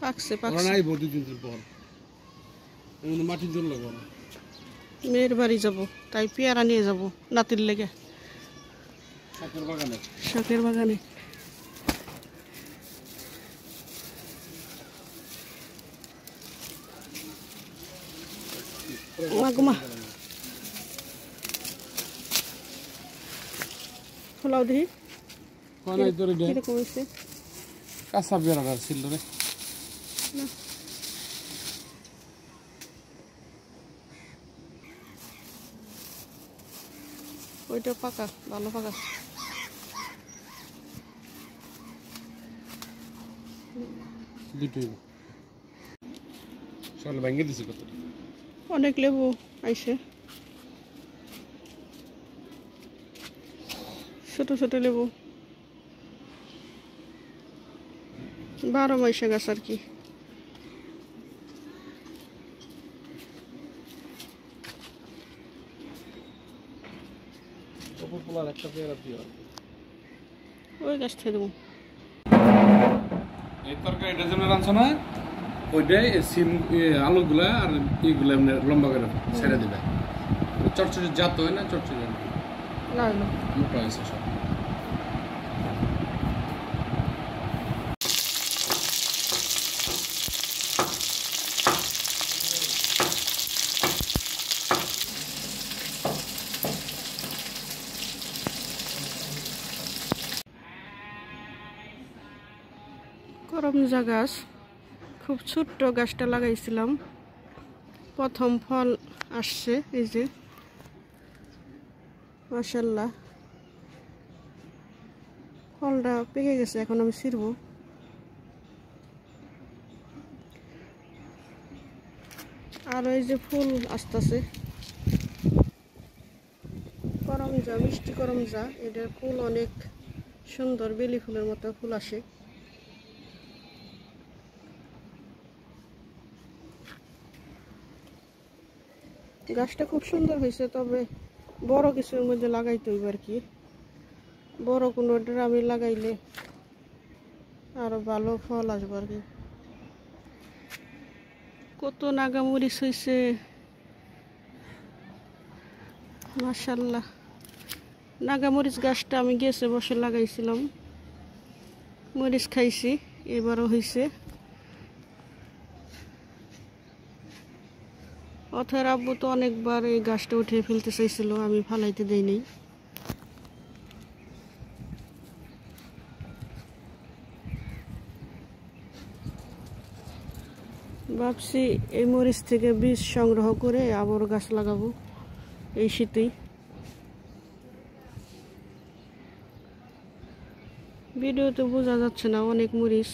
পাকছে ওরা পাকছে নাই বড় দিন পর এমন মাটির জন্য লাগবে না। মেয়ের বাড়ি যাব তাই পেয়ারা নিয়ে যাব নাতির লেগে শখের বাগানে শখের বাগানে মাগুমা খোলাও দেখি কোনায় ধরে দে কিরকম হয়েছে কাঁচা পেয়ারা ছিল রে না ওইটা পাকা ভালো পাকা দুটোই সকালে ভেঙে দিছি কত অনেক লেবু আইছে ছোট ছোট লেবু 12 মাসে গাছ আর কি পপুলার একটা পেয়ারা দিও ওই গাছ থেকে দেবো এই তরকারিটা যেন রাঁধছো না ওইটাই সিম আলুগুলা আর এইগুলা এমনি লম্বা করে ছেড়ে দিবে চটচড়ি জাত হয় না চটচড়ি লাগলো মোটা হয়েছে সব করমজা গাছ খুব ছোট্ট গাছটা লাগাইছিলাম প্রথম ফল আসছে এই যে মাশাআল্লাহ ফলটা পেকে গেছে এখন আমি ছিড়বো আর এই যে ফুল আসতেছে করমজা মিষ্টি করমজা এটার ফুল অনেক সুন্দর বেলি ফুলের মতো ফুল আসে গাছটা খুব সুন্দর হয়েছে তবে বড় কিছুর মধ্যে লাগাইতে হইব আর কি বড় কোনো ড্রামে লাগাইলে আরো ভালো ফল আসবে আর কি কত নাগামরিচ হয়েছে মাশাআল্লাহ নাগামরিচ গাছটা আমি গেছে বছর লাগাইছিলাম মরিচ খাইছি এবারও হয়েছে অথর আব্বু তো অনেকবার এই গাছটা উঠিয়ে ফেলতে চাইছিল আমি ফালাইতে দেইনি ভাবছি এই মরিচ থেকে বীজ সংগ্রহ করে আবার গাছ লাগাবো এই শীতেই ভিডিওতে বোঝা যাচ্ছে না অনেক মরিচ